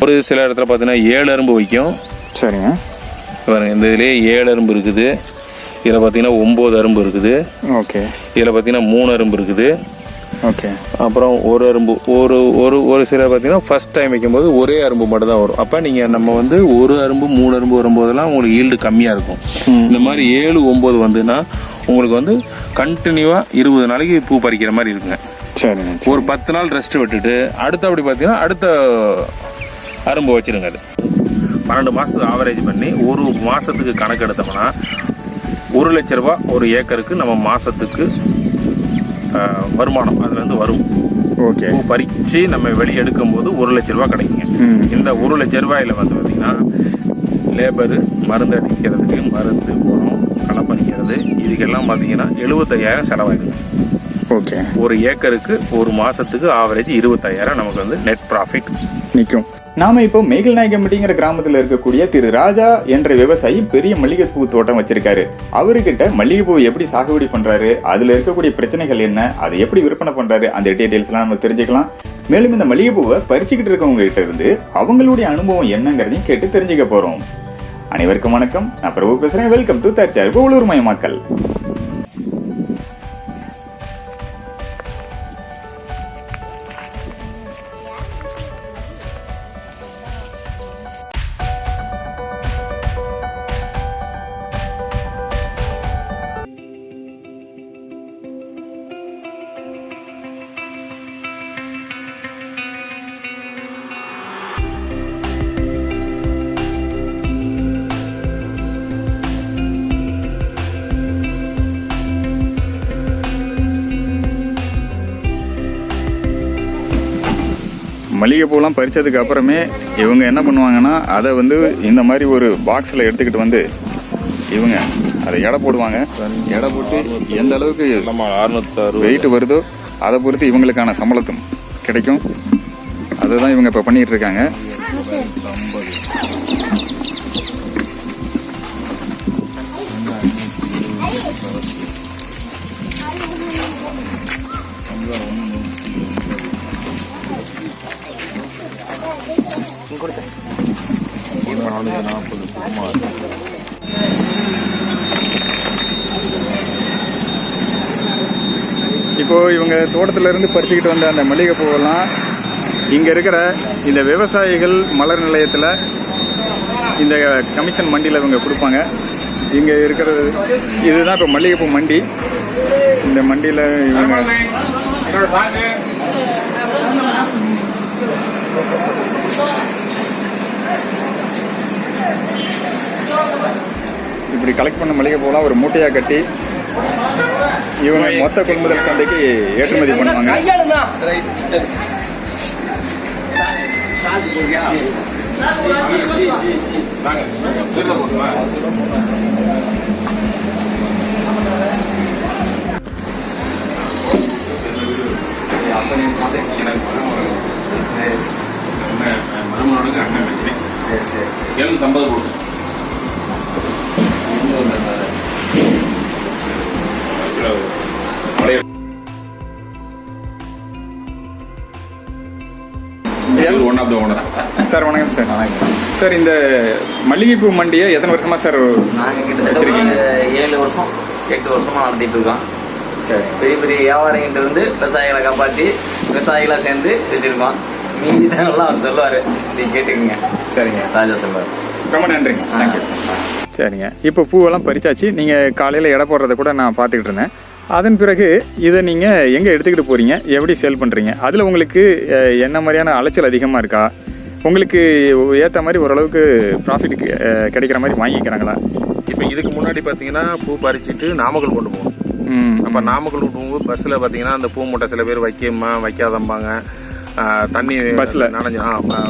ஒரு சில இடத்துல பார்த்தீங்கன்னா 7 அரும்பு வைக்கும். சரிங்க. பாருங்க, இந்த இதுலேயே 7 அரும்பு இருக்குது. இதில் பார்த்தீங்கன்னா 9 அரும்பு இருக்குது. ஓகே. இதில் பார்த்தீங்கன்னா 3 அரும்பு இருக்குது. ஓகே. அப்புறம் ஒரு அரும்பு ஒரு சில பார்த்தீங்கன்னா ஃபர்ஸ்ட் டைம் வைக்கும்போது ஒரே அரும்பு மட்டும் தான் வரும். அப்போ நீங்கள் நம்ம வந்து ஒரு அரும்பு 3 அரும்பு வரும்போதெல்லாம் உங்களுக்கு ஈல்டு கம்மியாக இருக்கும். இந்த மாதிரி 7, 9 வந்துன்னா உங்களுக்கு வந்து கண்டினியூவாக 20 நாளைக்கு பூ பறிக்கிற மாதிரி இருக்குங்க. சரிங்க. ஒரு 10 நாள் ரெஸ்ட் விட்டுட்டு அப்படி பார்த்தீங்கன்னா அடுத்த அரும்பு வச்சிருங்க. அது 12 மாதம் ஆவரேஜ் பண்ணி ஒரு மாதத்துக்கு கணக்கு எடுத்தோம்னா 1 லட்ச ரூபா ஒரு ஏக்கருக்கு நம்ம மாதத்துக்கு வருமானம் அதுலேருந்து வரும். ஓகே. பூ பறித்து நம்ம வெளியே எடுக்கும்போது 1 லட்ச ரூபா கிடைக்குங்க. இந்த 1 லட்ச ரூபாயில் வந்து பார்த்தீங்கன்னா லேபரு, மருந்து அடிக்கிறதுக்கு, மருந்து, உரம், களை பறிக்கிறது, இதுக்கெல்லாம் பார்த்தீங்கன்னா 75,000 செலவாயிடுங்க. ஓகே. ஒரு ஏக்கருக்கு ஒரு மாதத்துக்கு ஆவரேஜ் 25,000 நமக்கு வந்து நெட் ப்ராஃபிட் நிற்கும். நாம இப்போ மேகல்நாயக்கம்பட்டிங்கிற கிராமத்தில் இருக்கக்கூடிய திரு ராஜா என்ற விவசாயி பெரிய மல்லிகைப்பூ தோட்டம் வச்சிருக்காரு. அவர்கிட்ட மல்லிகைப்பூ எப்படி சாகுபடி பண்றாரு, அதுல இருக்கக்கூடிய பிரச்சனைகள் என்ன, அதை எப்படி விற்பனை பண்றாரு, அந்த டீடைல்ஸ் எல்லாம் நம்ம தெரிஞ்சுக்கலாம். மேலும் இந்த மல்லிகைப்பூவை பறிச்சுக்கிட்டு இருக்கவங்க கிட்ட இருந்து அவங்களுடைய அனுபவம் என்னங்கிறதையும் கேட்டு தெரிஞ்சுக்க போறோம். அனைவருக்கும் வணக்கம். நான் பிரபு பேசுறேன். Welcome to தர்ச்சார்பு உllurmayamakkal. மல்லிகைப்பூலாம் பறிச்சதுக்கு அப்புறமே இவங்க என்ன பண்ணுவாங்கன்னா அதை வந்து இந்த மாதிரி ஒரு பாக்ஸில் எடுத்துக்கிட்டு வந்து இவங்க அதை எடை போடுவாங்க. எடை போட்டு எந்த அளவுக்கு வெயிட் வருதோ அதை பொறுத்து இவங்களுக்கான சம்பளத்தும் கிடைக்கும். அதுதான் இவங்க இப்போ பண்ணிட்டு இருக்காங்க. இப்போ இவங்க தோட்டத்துல இருந்து பறிச்சுக்கிட்டு வந்த அந்த மல்லிகை பூவெல்லாம் இங்க இருக்கிற இந்த விவசாயிகள் மலர் நிலையத்துல இந்த கமிஷன் மண்டியில் இவங்க கொடுப்பாங்க. இங்க இருக்கிறது இதுதான் இப்போ மல்லிகைப்பூ மண்டி. இந்த மண்டியில் இவங்க இப்படி கலெக்ட் பண்ண மளிகை பூலாம் ஒரு மூட்டையாக கட்டி இவங்க மொத்த கொள்முதல் சந்தைக்கு ஏற்றுமதி பண்ணுவாங்க. மருமகனுக்கு அண்ணன் பிரச்சனை 750 கொடுக்கும். சார் வணக்கம் சார். சார் இந்த மல்லிகைப்பூ மண்டியை எத்தனை வருஷமா சார் வச்சிருக்கீங்க? 7 வருஷம் 8 வருஷமா நடத்திட்டு இருக்கோம். சரி. பெரிய பெரிய வியாபாரிகிட்ட இருந்து விவசாயிகளை காப்பாற்றி விவசாயிகளா சேர்ந்து வச்சிருக்கோம். மீதி தான் அவர் சொல்லுவாரு, நீங்க கேட்டுக்குங்க. சரிங்க. ராஜா சொல்லுவார். ரொம்ப நன்றிங்க. தேங்க்யூ. சரிங்க. இப்போ பூவெல்லாம் பறிச்சாச்சு. நீங்கள் காலையில் எடை போடுறத கூட நான் பார்த்துக்கிட்டு இருந்தேன். அதன் பிறகு இதை நீங்கள் எங்கே எடுத்துக்கிட்டு போகிறீங்க, எப்படி சேல் பண்ணுறீங்க, அதில் உங்களுக்கு என்ன மாதிரியான அலைச்சல் அதிகமாக இருக்கா, உங்களுக்கு ஏற்ற மாதிரி ஓரளவுக்கு ப்ராஃபிட் கிடைக்கிற மாதிரி வாங்கிக்கிறாங்களா? இப்போ இதுக்கு முன்னாடி பார்த்தீங்கன்னா பூ பறிச்சுட்டு நாமக்கல் கொண்டு போகணும். அப்போ நாமக்கல் கொண்டு போகும்போது பஸ்ஸில் பார்த்தீங்கன்னா அந்த பூ மூட்டை சில பேர் வைக்காதம்பாங்க, தண்ணி பஸ்ஸில் நனைஞ்சா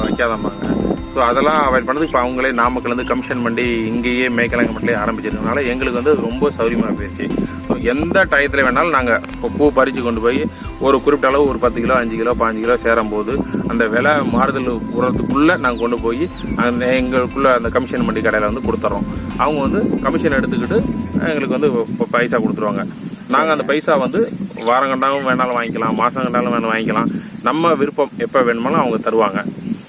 வைக்காதம்பாங்க. ஸோ அதெல்லாம் அவாய்ட் பண்ணதுக்கு இப்போ அவங்களே நாமக்கல்லேருந்து கமிஷன் பண்ணி இங்கேயே மேய்க்கலாங்கப்பட்டிலே ஆரம்பிச்சிருக்கனால எங்களுக்கு வந்து ரொம்ப சௌரியமாக போயிடுச்சு. ஸோ எந்த டயத்தில் வேணாலும் நாங்கள் இப்போ பூ பறித்து கொண்டு போய் ஒரு குறிப்பிட்ட அளவு ஒரு 10 கிலோ 5 கிலோ 15 கிலோ சேரும்போது அந்த விலை மாறுதல் உரத்துக்குள்ளே நாங்கள் கொண்டு போய் அந்த எங்களுக்குள்ளே அந்த கமிஷன் மண்டி கடையில் வந்து கொடுத்துட்றோம். அவங்க வந்து கமிஷன் எடுத்துக்கிட்டு எங்களுக்கு வந்து பைசா கொடுத்துருவாங்க. நாங்கள் அந்த பைசா வந்து வாரம் கண்டாலும் வேணாலும் வாங்கிக்கலாம், மாதம் கண்டாலும் வேணாலும் வாங்கிக்கலாம். நம்ம விருப்பம் எப்போ வேணுமாலும் அவங்க தருவாங்க.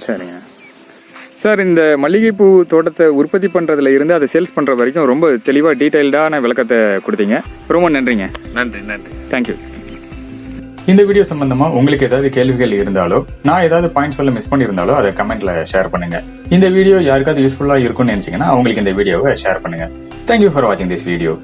சரிங்க. சார், இந்த மல்லிகைப்பூ தோட்டத்தை உற்பத்தி பண்ணுறதுல இருந்து அதை சேல்ஸ் பண்ணுற வரைக்கும் ரொம்ப தெளிவாக டீட்டெயில்டான விளக்கத்தை கொடுத்தீங்க. ரொம்ப நன்றிங்க. நன்றி நன்றி. தேங்க்யூ. இந்த வீடியோ சம்பந்தமாக உங்களுக்கு ஏதாவது கேள்விகள் இருந்தாலோ, நான் ஏதாவது பாயிண்ட்ஸ் சொல்ல மிஸ் பண்ணியிருந்தாலோ அதை கமெண்ட்ல ஷேர் பண்ணுங்க. இந்த வீடியோ யாருக்காவது யூஸ்ஃபுல்லாக இருக்கும்னு நினச்சிங்கன்னா அவங்களுக்கு இந்த வீடியோவை ஷேர் பண்ணுங்க. தேங்க்யூ ஃபார் வாட்சிங் திஸ் வீடியோ.